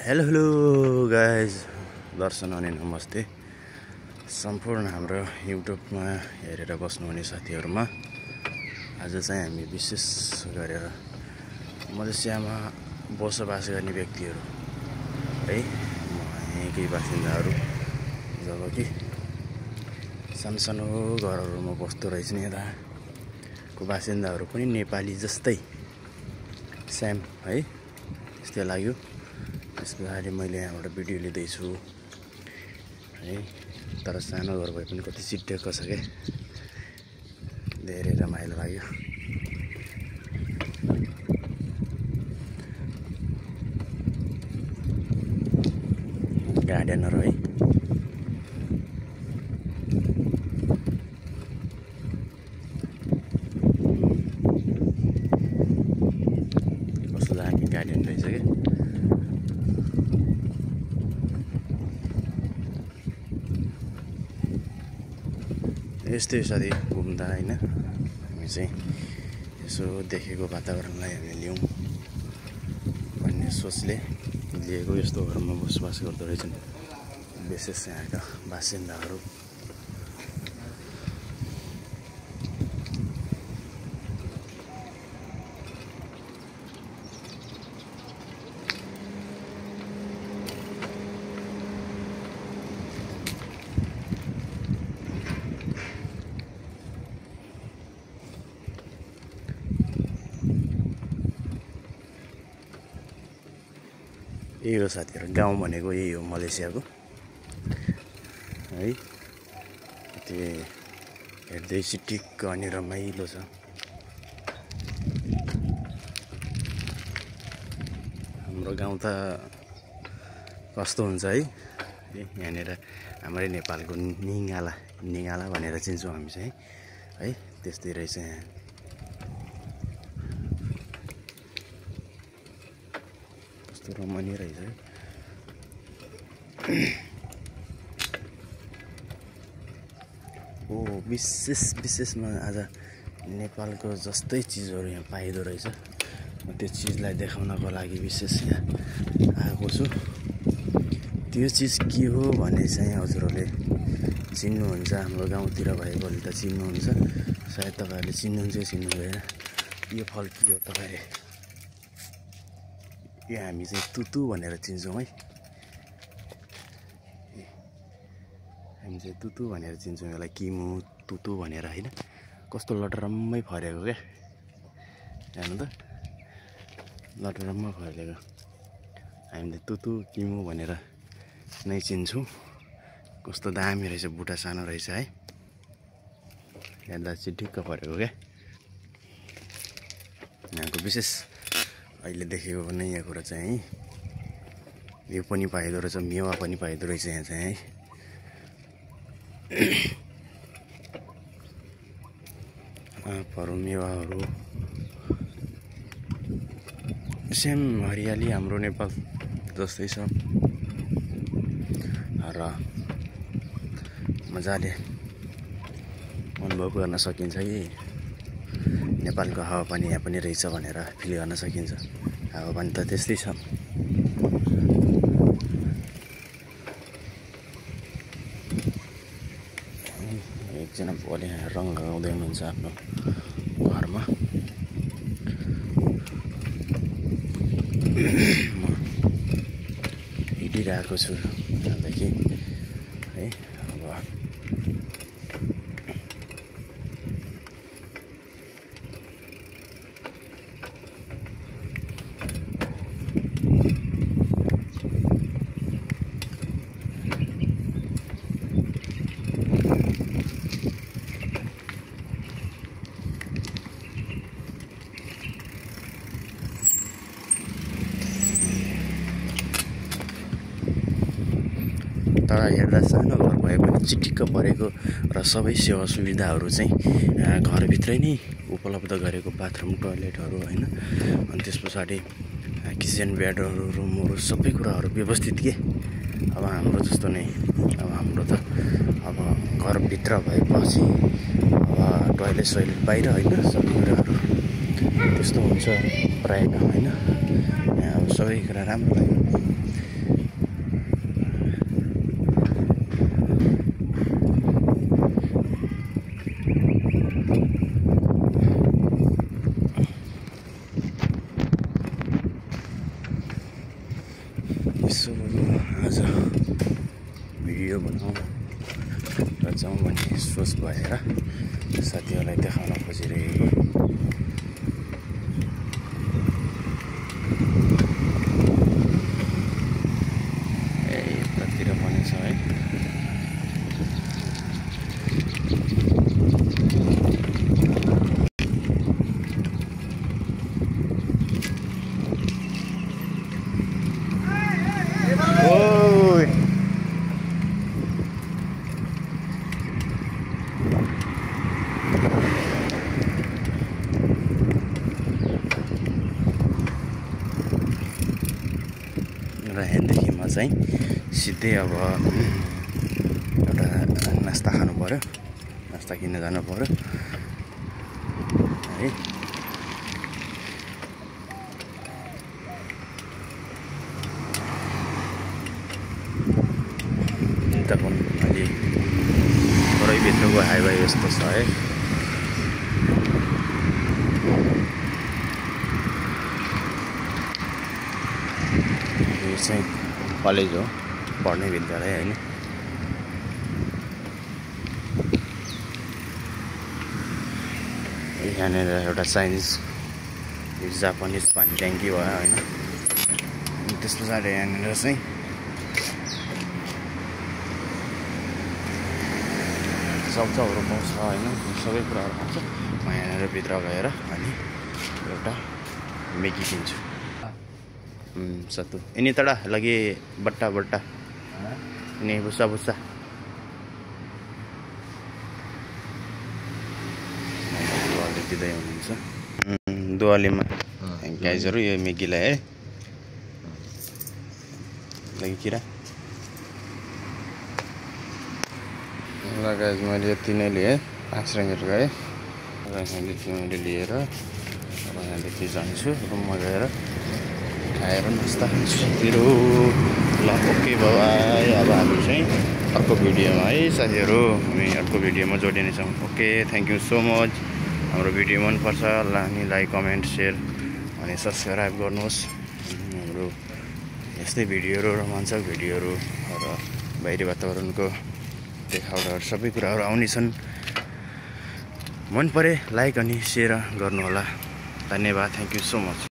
Hello hello guys, दर्शन अनि नमस्ते सम्पूर्ण हाम्रो युट्युबमा हेरेर बस्नुहुने साथीहरूमा। आज चाहिँ हामी विशेष गरेर मलेसियामा बसोबास गर्ने व्यक्तिहरू है, यहीँकै बासिन्दाहरू, जब कि सानो घरहरूमा बस्दो रहेछन् यताको बासिन्दाहरू पनि नेपाली जस्तै सेम है, त्यस्तै लाग्यो। त्यस पछाडि मैले यहाँबाट भिडियो लिँदैछु है, तर सानो घर भए पनि कति चिट्टेको छ क्या, धेरै रमाइलो लाग्यो। गार्डनहरू है, कस्तो दामी गार्डन रहेछ क्या। यस्तै साथी घुम्दा होइन, हामी चाहिँ यसो देखेको वातावरणलाई हामी लिउँ भन्ने सोचले लिएको। यस्तो घरमा बसोबास गर्दो रहेछन् विशेष यहाँका बासिन्दाहरू। यही हो साथीहरू, गाउँ भनेको यही हो मलेसियाको है। त्यो हेर्दै सिटिक्क अनि रमाइलो छ। हाम्रो गाउँ त कस्तो हुन्छ है, यहाँनिर हाम्रै नेपालको निगाला भनेर चिन्छौँ हामी चाहिँ है, त्यस्तै रहेछ यहाँ। रमाइलो रहेछ है। विशेषमा आज नेपालको जस्तै चिजहरू यहाँ पाइँदो रहेछ। म त्यो चिजलाई देखाउनको लागि विशेष यहाँ आएको छु। त्यो चिज के हो भने चाहिँ हजुरहरूले चिन्नुहुन्छ, हाम्रो गाउँतिर भएकोले त चिन्नुहुन्छ, सायद तपाईँहरूले चिन्नुहुन्छ चिन्नु भएन। यो फल के हो तपाईँले? यो हामी चाहिँ तुतु भनेर चिन्छौँ है, हामी चाहिँ तुतु भनेर चिन्छौँ यसलाई, किमु तुतु भनेर होइन। कस्तो लटरम्मै फरेको क्या, हेर्नु त, लटरम्मै फरेको। हामीले तुतु किमु भनेर नै चिन्छौँ। कस्तो दामी रहेछ, बुट्टा सानो रहेछ है, हेर्दा चाहिँ ढिक्क परेको क्या। यहाँको विशेष अहिले देखेको नयाँ कुरा चाहिँ यो पनि पाइँदो रहेछ, मेवा पनि पाइँदो रहेछ यहाँ चाहिँ है। आँपहरू, मेवाहरू, सेम हरियाली हाम्रो नेपाल जस्तै छ र मजाले अनुभव गर्न सकिन्छ कि नेपालको हावापानी यहाँ पनि रहेछ भनेर फिल गर्न सकिन्छ। हावापानी त त्यस्तै छ। एकजना बुवाले रङ लगाउँदै हुनुहुन्छ आफ्नो घरमा। म हिँडिरहेको छु त्यहाँदेखि है। अब तर हेर्दा सानो घर भए पनि चिटिक्क परेको र सबै सेवा सुविधाहरू चाहिँ घरभित्रै नै उपलब्ध गरेको, बाथरुम, टोयलेटहरू होइन। अनि त्यस पछाडि किचन बेडहरू, रुमहरू, सबै कुराहरू व्यवस्थित के। अब हाम्रो जस्तो नै, अब हाम्रो त अब घरभित्र भएपछि अब टोयलेट सोइलेट बाहिर होइन, सबै कुराहरू त्यस्तो हुन्छ प्रायः होइन। यहाँ अब सबै कुरा राम्रो लाग्यो। सो आज भिडियो बनाउँ र जाउँ भन्ने सोच भएर साथीहरूलाई देखाउन खोजिरहेको। यतातिर पनि छ है। र यहाँदेखिमा चाहिँ सिधै अब एउटा नास्ता खानु पर्यो, नास्ता किन्न जानु पर्यो है। यता पनि अलि घरैभित्रको हाइवे यस्तो छ है। यो चाहिँ कलेज हो, पढ्ने विद्यालय होइन। यहाँनिर एउटा चाइनिज जापानिज पानी ट्याङ्की भयो होइन। त्यस पछाडि यहाँनिर चाहिँ चाउचाउहरू पाउँछ होइन, सबै कुराहरू पाउँछ। म यहाँनिर भित्र गएर अनि एउटा मेगी किन्छु। satu. Ini telah lagi bata-bata. Ini busa-busa. Tidak yang bisa. 25. Guys, baru ya Megi lah lagi kira. Lah guys, मैले यति नै लिए 5 ringgit गए। र यहाँदेखि मैले लिएर अब यहाँदेखि जान्छु रुममा गएर खाएर नास्ता खान्छु। ल ओके बाइ। अब हामी चाहिँ अर्को भिडियोमा है साथीहरु, हामी अर्को भिडियोमा जोडिने छौं। Okay, thank you so much. हाम्रो भिडियो मन पर्छ अनि लाइक कमेन्ट शेयर अनि सब्स्क्राइब गर्नुहोस्। हाम्रो यस्तै भिडियोहरु, रोमाञ्चक भिडियोहरु र बाहिरी वातावरणको देखावटहरु सबै कुराहरु आउने छन्। मन परे लाइक अनि शेयर गर्नु होला। धन्यवाद। Thank you so much.